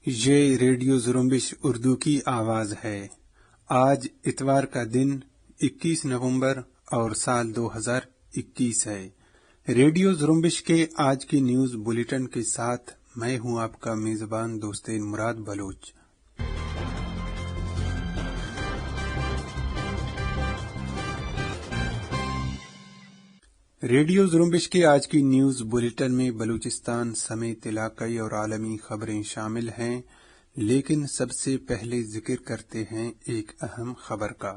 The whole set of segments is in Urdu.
یہ ریڈیو زرمبش اردو کی آواز ہے۔ آج اتوار کا دن 21 نومبر اور سال 2021 ہے۔ ریڈیو زرمبش کے آج کی نیوز بلیٹن کے ساتھ میں ہوں آپ کا میزبان دوستین مراد بلوچ۔ ریڈیو زرمبش کے آج کی نیوز بلیٹن میں بلوچستان سمیت علاقائی اور عالمی خبریں شامل ہیں، لیکن سب سے پہلے ذکر کرتے ہیں ایک اہم خبر کا۔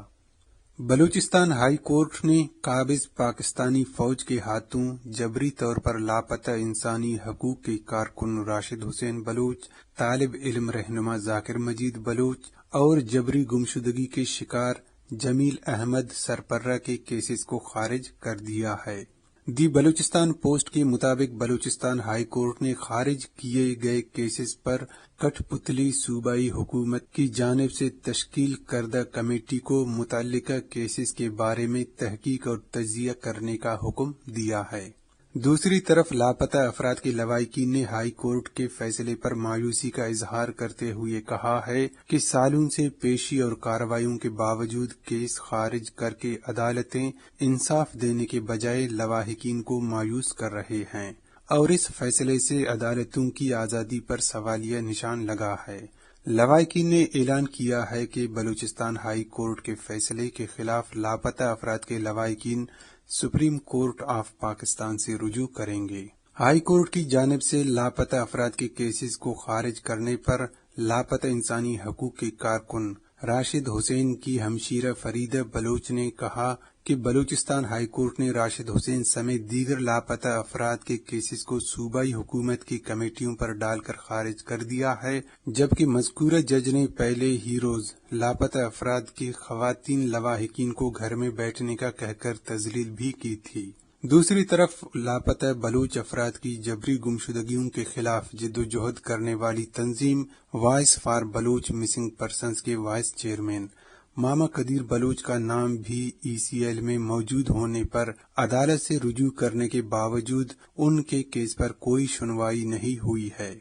بلوچستان ہائی کورٹ نے قابض پاکستانی فوج کے ہاتھوں جبری طور پر لاپتہ انسانی حقوق کے کارکن راشد حسین بلوچ، طالب علم رہنما ذاکر مجید بلوچ اور جبری گمشدگی کے شکار جمیل احمد سرپرہ کے کیسز کو خارج کر دیا ہے۔ دی بلوچستان پوسٹ کے مطابق بلوچستان ہائی کورٹ نے خارج کیے گئے کیسز پر کٹھ پتلی صوبائی حکومت کی جانب سے تشکیل کردہ کمیٹی کو متعلقہ کیسز کے بارے میں تحقیق اور تجزیہ کرنے کا حکم دیا ہے۔ دوسری طرف لاپتہ افراد کے لواحقین نے ہائی کورٹ کے فیصلے پر مایوسی کا اظہار کرتے ہوئے کہا ہے کہ سالوں سے پیشی اور کارروائیوں کے باوجود کیس خارج کر کے عدالتیں انصاف دینے کے بجائے لواحقین کو مایوس کر رہے ہیں اور اس فیصلے سے عدالتوں کی آزادی پر سوالیہ نشان لگا ہے۔ لواحقین نے اعلان کیا ہے کہ بلوچستان ہائی کورٹ کے فیصلے کے خلاف لاپتہ افراد کے لواحقین سپریم کورٹ آف پاکستان سے رجوع کریں گے۔ ہائی کورٹ کی جانب سے لاپتہ افراد کے کیسز کو خارج کرنے پر لاپتہ انسانی حقوق کے کارکن راشد حسین کی ہمشیرہ فریدہ بلوچ نے کہا کہ بلوچستان ہائی کورٹ نے راشد حسین سمیت دیگر لاپتہ افراد کے کیسز کو صوبائی حکومت کی کمیٹیوں پر ڈال کر خارج کر دیا ہے، جبکہ مذکورہ جج نے پہلے ہی روز لاپتہ افراد کی خواتین لواحقین کو گھر میں بیٹھنے کا کہہ کر تذلیل بھی کی تھی۔ دوسری طرف لاپتہ بلوچ افراد کی جبری گمشدگیوں کے خلاف جدوجہد کرنے والی تنظیم voice for Baloch missing persons کے وائس چیئرمین ماما قدیر بلوچ کا نام بھی ECL میں موجود ہونے پر عدالت سے رجوع کرنے کے باوجود ان کے کیس پر کوئی سنوائی نہیں ہوئی ہے۔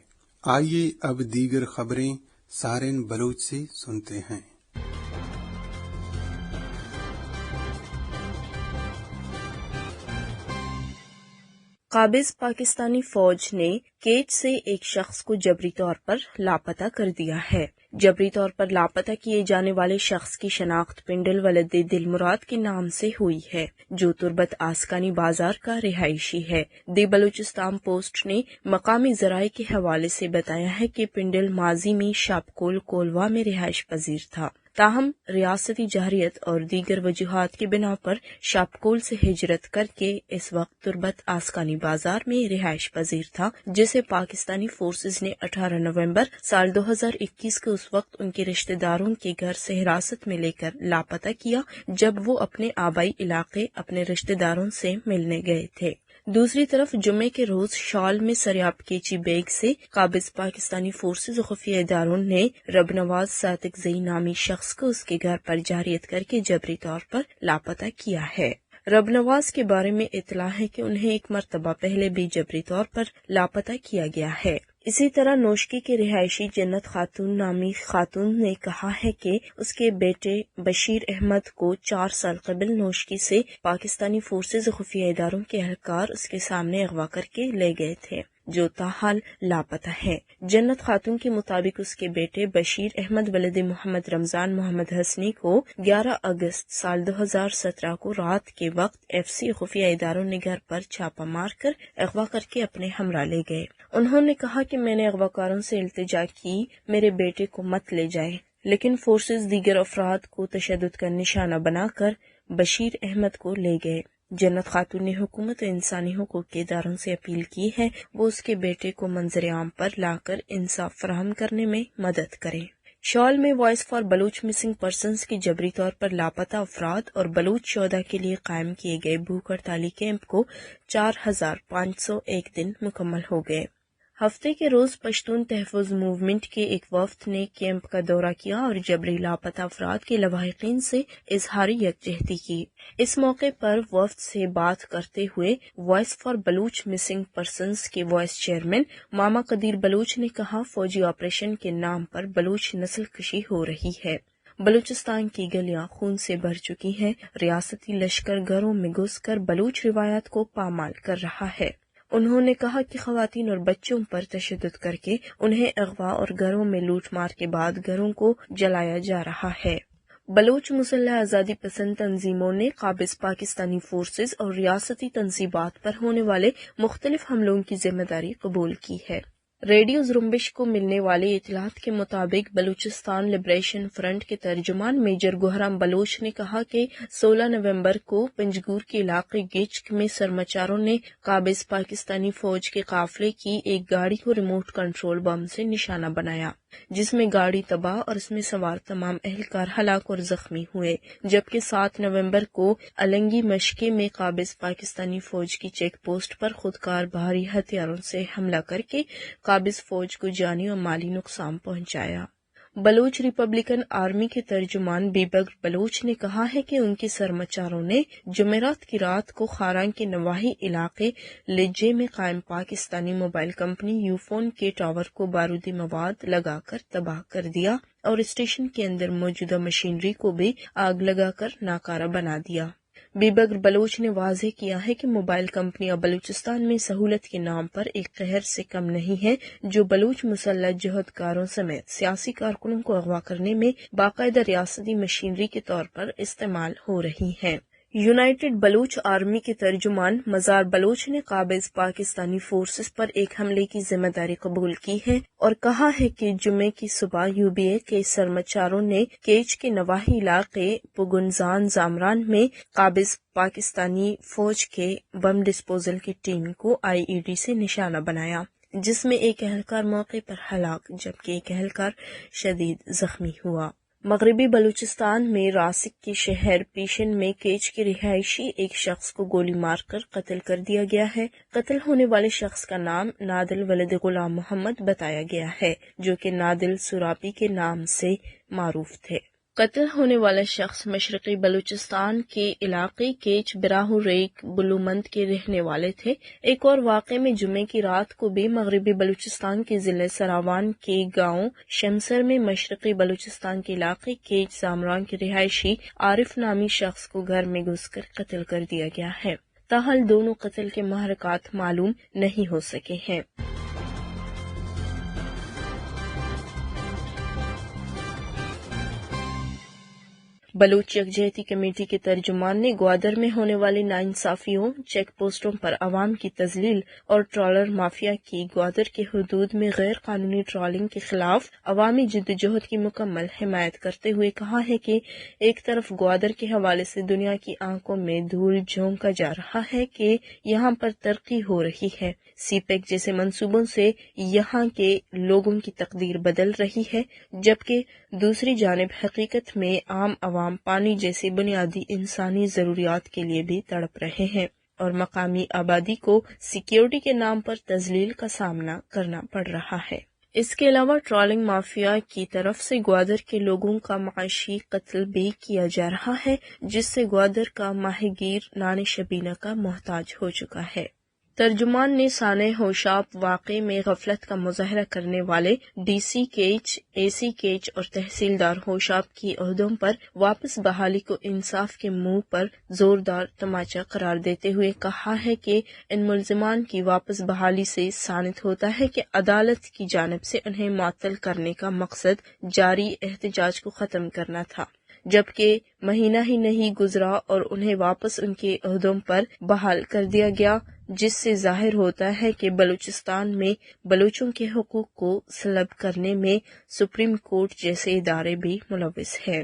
آئیے اب دیگر خبریں سارین بلوچ سے سنتے ہیں۔ قابض پاکستانی فوج نے کیچ سے ایک شخص کو جبری طور پر لاپتہ کر دیا ہے۔ جبری طور پر لاپتہ کیے جانے والے شخص کی شناخت پنڈل ولد دل مراد کے نام سے ہوئی ہے، جو تربت آسکانی بازار کا رہائشی ہے۔ دی بلوچستان پوسٹ نے مقامی ذرائع کے حوالے سے بتایا ہے کہ پنڈل ماضی میں شاپکول کولوا میں رہائش پذیر تھا، تاہم ریاستی جارحیت اور دیگر وجوہات کی بنا پر شاپکول سے ہجرت کر کے اس وقت تربت آسکانی بازار میں رہائش پذیر تھا، جسے پاکستانی فورسز نے 18 نومبر سال 2021 کو اس وقت ان کے رشتہ داروں کے گھر سے حراست میں لے کر لاپتہ کیا جب وہ اپنے آبائی علاقے اپنے رشتہ داروں سے ملنے گئے تھے۔ دوسری طرف جمعے کے روز شال میں سریاب کیچی بیگ سے قابض پاکستانی فورسز و خفیہ اداروں نے رب نواز صادق زئی نامی شخص کو اس کے گھر پر جارحیت کر کے جبری طور پر لاپتہ کیا ہے۔ رب نواز کے بارے میں اطلاع ہے کہ انہیں ایک مرتبہ پہلے بھی جبری طور پر لاپتہ کیا گیا ہے۔ اسی طرح نوشکی کے رہائشی جنت خاتون نامی خاتون نے کہا ہے کہ اس کے بیٹے بشیر احمد کو 4 سال قبل نوشکی سے پاکستانی فورسز و خفیہ اداروں کے اہلکار اس کے سامنے اغوا کر کے لے گئے تھے، جو تاحال لاپتہ ہے۔ جنت خاتون کے مطابق اس کے بیٹے بشیر احمد ولد محمد رمضان محمد حسنی کو 11 اگست سال 2017 کو رات کے وقت FC خفیہ اداروں نے گھر پر چھاپہ مار کر اغوا کر کے اپنے ہمراہ لے گئے۔ انہوں نے کہا کہ میں نے اغواکاروں سے التجا کی میرے بیٹے کو مت لے جائے، لیکن فورسز دیگر افراد کو تشدد کا نشانہ بنا کر بشیر احمد کو لے گئے۔ جنت خاتون نے حکومت و انسانی حقوق کے اداروں سے اپیل کی ہے وہ اس کے بیٹے کو منظر عام پر لا کر انصاف فراہم کرنے میں مدد کریں۔ شال میں voice for Baloch missing persons کی جبری طور پر لاپتہ افراد اور بلوچ شہدا کے لیے قائم کیے گئے بھوک ہڑتالی کیمپ کو 4501 دن مکمل ہو گئے۔ ہفتے کے روز پشتون تحفظ موومنٹ کے ایک وفد نے کیمپ کا دورہ کیا اور جبری لاپتہ افراد کے لواحقین سے اظہار یکجہتی کی۔ اس موقع پر وفد سے بات کرتے ہوئے voice for Baloch missing persons کے وائس چیئرمین ماما قدیر بلوچ نے کہا، فوجی آپریشن کے نام پر بلوچ نسل کشی ہو رہی ہے۔ بلوچستان کی گلیاں خون سے بھر چکی ہیں۔ ریاستی لشکر گھروں میں گھس کر بلوچ روایات کو پامال کر رہا ہے۔ انہوں نے کہا کہ خواتین اور بچوں پر تشدد کر کے انہیں اغوا اور گھروں میں لوٹ مار کے بعد گھروں کو جلایا جا رہا ہے۔ بلوچ مسلح آزادی پسند تنظیموں نے قابض پاکستانی فورسز اور ریاستی تنصیبات پر ہونے والے مختلف حملوں کی ذمہ داری قبول کی ہے۔ ریڈیو زرمبش کو ملنے والی اطلاعات کے مطابق بلوچستان لبریشن فرنٹ کے ترجمان میجر گوہرام بلوچ نے کہا کہ 16 نومبر کو پنجگور کے علاقے گچک میں سرمچاروں نے قابض پاکستانی فوج کے قافلے کی ایک گاڑی کو ریموٹ کنٹرول بم سے نشانہ بنایا، جس میں گاڑی تباہ اور اس میں سوار تمام اہلکار ہلاک اور زخمی ہوئے، جبکہ 7 نومبر کو النگی مشقے میں قابض پاکستانی فوج کی چیک پوسٹ پر خودکار بھاری ہتھیاروں سے حملہ کر کے قابض فوج کو جانی اور مالی نقصان پہنچایا۔ بلوچ ریپبلکن آرمی کے ترجمان بیبر بلوچ نے کہا ہے کہ ان کے سرمچاروں نے جمعرات کی رات کو خاران کے نواحی علاقے لجے میں قائم پاکستانی موبائل کمپنی یوفون کے ٹاور کو بارودی مواد لگا کر تباہ کر دیا اور اسٹیشن کے اندر موجودہ مشینری کو بھی آگ لگا کر ناکارہ بنا دیا۔ بیبر بلوچ نے واضح کیا ہے کہ موبائل کمپنیاں بلوچستان میں سہولت کے نام پر ایک قہر سے کم نہیں ہے، جو بلوچ مسلح جہدکاروں سمیت سیاسی کارکنوں کو اغوا کرنے میں باقاعدہ ریاستی مشینری کے طور پر استعمال ہو رہی ہیں۔ یونائٹڈ بلوچ آرمی کے ترجمان مزار بلوچ نے قابض پاکستانی فورسز پر ایک حملے کی ذمہ داری قبول کی ہے اور کہا ہے کہ جمعے کی صبح UBA کے سرمچاروں نے کیچ کے نواحی علاقے پگنزان زامران میں قابض پاکستانی فوج کے بم ڈسپوزل کی ٹیم کو IED سے نشانہ بنایا، جس میں ایک اہلکار موقع پر ہلاک جبکہ ایک اہلکار شدید زخمی ہوا۔ مغربی بلوچستان میں راسک کے شہر پیشن میں کیچ کے رہائشی ایک شخص کو گولی مار کر قتل کر دیا گیا ہے۔ قتل ہونے والے شخص کا نام نادل ولد غلام محمد بتایا گیا ہے، جو کہ نادل سراپی کے نام سے معروف تھے۔ قتل ہونے والا شخص مشرقی بلوچستان کے علاقے کیچ براہو ریک بلومند کے رہنے والے تھے۔ ایک اور واقعے میں جمعے کی رات کو بھی مغربی بلوچستان کے ضلع سراوان کے گاؤں شمسر میں مشرقی بلوچستان کے علاقے کیچ زامران کے رہائشی عارف نامی شخص کو گھر میں گھس کر قتل کر دیا گیا ہے۔ تاحال دونوں قتل کے محرکات معلوم نہیں ہو سکے ہیں۔ بلوچ یکجہتی کمیٹی کے ترجمان نے گوادر میں ہونے والی ناانصافیوں، چیک پوسٹوں پر عوام کی تذلیل اور ٹرالر مافیا کی گوادر کے حدود میں غیر قانونی ٹرالنگ کے خلاف عوامی جدوجہد کی مکمل حمایت کرتے ہوئے کہا ہے کہ ایک طرف گوادر کے حوالے سے دنیا کی آنکھوں میں دھول جھونکا جا رہا ہے کہ یہاں پر ترقی ہو رہی ہے، سی پیک جیسے منصوبوں سے یہاں کے لوگوں کی تقدیر بدل رہی ہے، جبکہ دوسری جانب حقیقت میں عام عوام پانی جیسی بنیادی انسانی ضروریات کے لیے بھی تڑپ رہے ہیں اور مقامی آبادی کو سیکیورٹی کے نام پر تذلیل کا سامنا کرنا پڑ رہا ہے۔ اس کے علاوہ ٹرالنگ مافیا کی طرف سے گوادر کے لوگوں کا معاشی قتل بھی کیا جا رہا ہے، جس سے گوادر کا ماہی گیر نان شبینہ کا محتاج ہو چکا ہے۔ ترجمان نے سانح ہوشاب واقعے میں غفلت کا مظاہرہ کرنے والے DC کیچ، AC کیچ اور تحصیلدار ہوشاب کی عہدوں پر واپس بحالی کو انصاف کے منہ پر زوردار تماچا قرار دیتے ہوئے کہا ہے کہ ان ملزمان کی واپس بحالی سے ثابت ہوتا ہے کہ عدالت کی جانب سے انہیں معطل کرنے کا مقصد جاری احتجاج کو ختم کرنا تھا، جبکہ مہینہ ہی نہیں گزرا اور انہیں واپس ان کے عہدوں پر بحال کر دیا گیا، جس سے ظاہر ہوتا ہے کہ بلوچستان میں بلوچوں کے حقوق کو سلب کرنے میں سپریم کورٹ جیسے ادارے بھی ملوث ہیں۔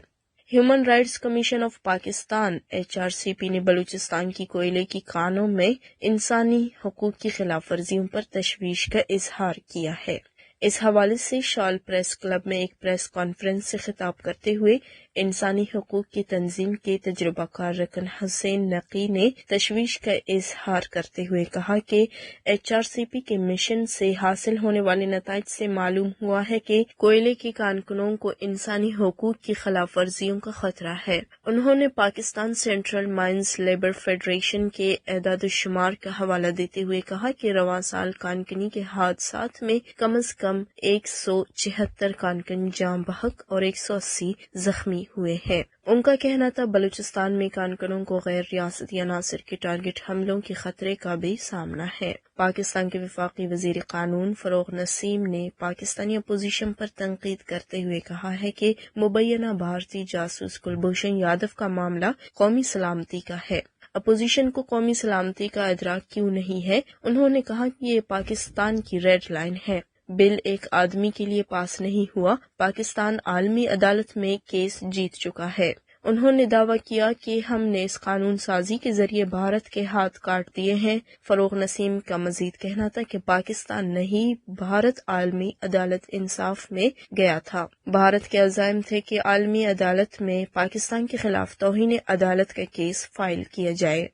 Human rights commission of Pakistan HRCP نے بلوچستان کی کوئلے کی کانوں میں انسانی حقوق کی خلاف ورزیوں پر تشویش کا اظہار کیا ہے۔ اس حوالے سے شال پریس کلب میں ایک پریس کانفرنس سے خطاب کرتے ہوئے انسانی حقوق کی تنظیم کے تجربہ کار رکن حسین نقی نے تشویش کا اظہار کرتے ہوئے کہا کہ HRCP کے مشن سے حاصل ہونے والے نتائج سے معلوم ہوا ہے کہ کوئلے کے کانکنوں کو انسانی حقوق کی خلاف ورزیوں کا خطرہ ہے۔ انہوں نے Pakistan central mines labour federation کے اعداد و شمار کا حوالہ دیتے ہوئے کہا کہ رواں سال کانکنی کے حادثات میں کم از کم 176 کانکن جاں بحق اور 180 زخمی ہوئے ہیں۔ ان کا کہنا تھا بلوچستان میں کانکنوں کو غیر ریاستی عناصر کے ٹارگٹ حملوں کے خطرے کا بھی سامنا ہے۔ پاکستان کے وفاقی وزیر قانون فروغ نسیم نے پاکستانی اپوزیشن پر تنقید کرتے ہوئے کہا ہے کہ مبینہ بھارتی جاسوس کلبھوشن یادو کا معاملہ قومی سلامتی کا ہے۔ اپوزیشن کو قومی سلامتی کا ادراک کیوں نہیں ہے؟ انہوں نے کہا کہ یہ پاکستان کی ریڈ لائن ہے۔ بل ایک آدمی کے لیے پاس نہیں ہوا، پاکستان عالمی عدالت میں کیس جیت چکا ہے۔ انہوں نے دعویٰ کیا کہ ہم نے اس قانون سازی کے ذریعے بھارت کے ہاتھ کاٹ دیے ہیں۔ فروغ نسیم کا مزید کہنا تھا کہ پاکستان نہیں، بھارت عالمی عدالت انصاف میں گیا تھا۔ بھارت کے عزائم تھے کہ عالمی عدالت میں پاکستان کے خلاف توہین عدالت کا کیس فائل کیا جائے۔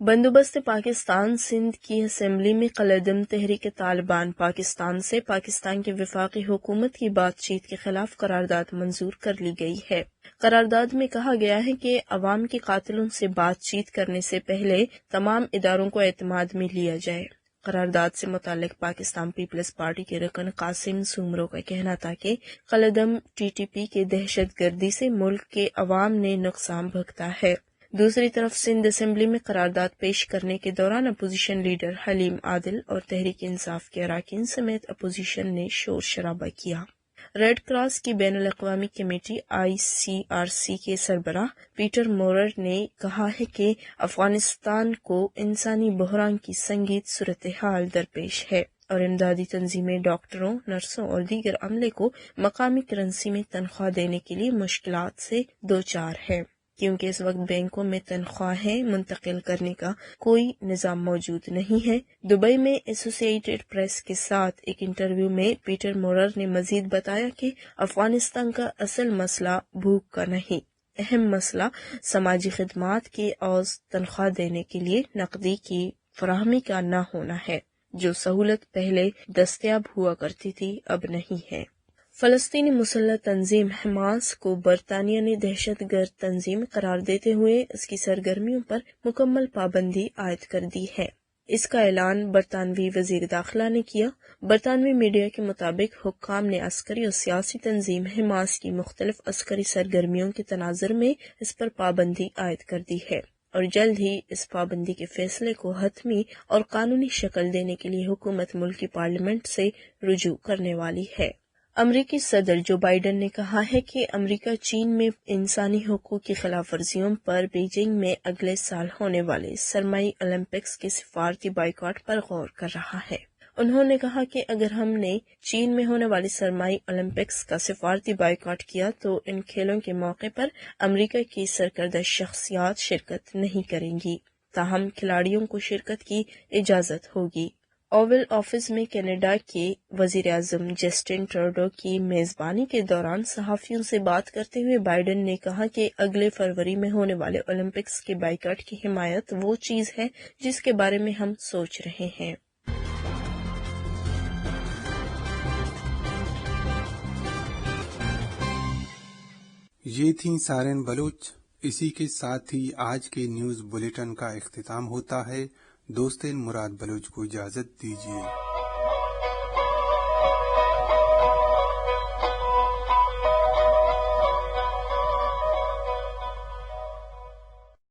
بندوبست پاکستان سندھ کی اسمبلی میں کالعدم تحریک طالبان پاکستان سے پاکستان کی وفاقی حکومت کی بات چیت کے خلاف قرارداد منظور کر لی گئی ہے۔ قرارداد میں کہا گیا ہے کہ عوام کے قاتلوں سے بات چیت کرنے سے پہلے تمام اداروں کو اعتماد میں لیا جائے۔ قرارداد سے متعلق پاکستان پیپلز پارٹی کے رکن قاسم سومرو کا کہنا تھا کہ کالعدم TTP کے دہشت گردی سے ملک کے عوام نے نقصان بھگتا ہے۔ دوسری طرف سندھ اسمبلی میں قرارداد پیش کرنے کے دوران اپوزیشن لیڈر حلیم عادل اور تحریک انصاف کے اراکین سمیت اپوزیشن نے شور شرابہ کیا۔ ریڈ کراس کی بین الاقوامی کمیٹی ICRC کے سربراہ پیٹر مورر نے کہا ہے کہ افغانستان کو انسانی بحران کی سنگین صورتحال درپیش ہے اور امدادی تنظیمیں ڈاکٹروں، نرسوں اور دیگر عملے کو مقامی کرنسی میں تنخواہ دینے کے لیے مشکلات سے دوچار ہے، کیونکہ اس وقت بینکوں میں تنخواہیں منتقل کرنے کا کوئی نظام موجود نہیں ہے۔ دبئی میں ایسوسی ایٹڈ پریس کے ساتھ ایک انٹرویو میں پیٹر مورر نے مزید بتایا کہ افغانستان کا اصل مسئلہ بھوک کا نہیں، اہم مسئلہ سماجی خدمات کی عوض تنخواہ دینے کے لیے نقدی کی فراہمی کا نہ ہونا ہے، جو سہولت پہلے دستیاب ہوا کرتی تھی اب نہیں ہے۔ فلسطینی مسلح تنظیم حماس کو برطانیہ نے دہشت گرد تنظیم قرار دیتے ہوئے اس کی سرگرمیوں پر مکمل پابندی عائد کر دی ہے۔ اس کا اعلان برطانوی وزیر داخلہ نے کیا۔ برطانوی میڈیا کے مطابق حکام نے عسکری اور سیاسی تنظیم حماس کی مختلف عسکری سرگرمیوں کے تناظر میں اس پر پابندی عائد کر دی ہے اور جلد ہی اس پابندی کے فیصلے کو حتمی اور قانونی شکل دینے کے لیے حکومت ملک کی پارلیمنٹ سے رجوع کرنے والی ہے۔ امریکی صدر جو بائیڈن نے کہا ہے کہ امریکہ چین میں انسانی حقوق کی خلاف ورزیوں پر بیجنگ میں اگلے سال ہونے والے سرمائی اولمپکس کے سفارتی بائیکاٹ پر غور کر رہا ہے۔ انہوں نے کہا کہ اگر ہم نے چین میں ہونے والی سرمائی اولمپکس کا سفارتی بائیکاٹ کیا تو ان کھیلوں کے موقع پر امریکہ کی سرکردہ شخصیات شرکت نہیں کریں گی، تاہم کھلاڑیوں کو شرکت کی اجازت ہوگی۔ اوول آفس میں کینیڈا کے وزیر اعظم جسٹن ٹروڈو کی میزبانی کے دوران صحافیوں سے بات کرتے ہوئے بائیڈن نے کہا کہ اگلے فروری میں ہونے والے اولمپکس کے بائیکاٹ کی حمایت وہ چیز ہے جس کے بارے میں ہم سوچ رہے ہیں۔ یہ تھیں سارن بلوچ۔ اسی کے ساتھ ہی آج کے نیوز بلیٹن کا اختتام ہوتا ہے۔ دوستین مراد بلوچ کو اجازت دیجیے۔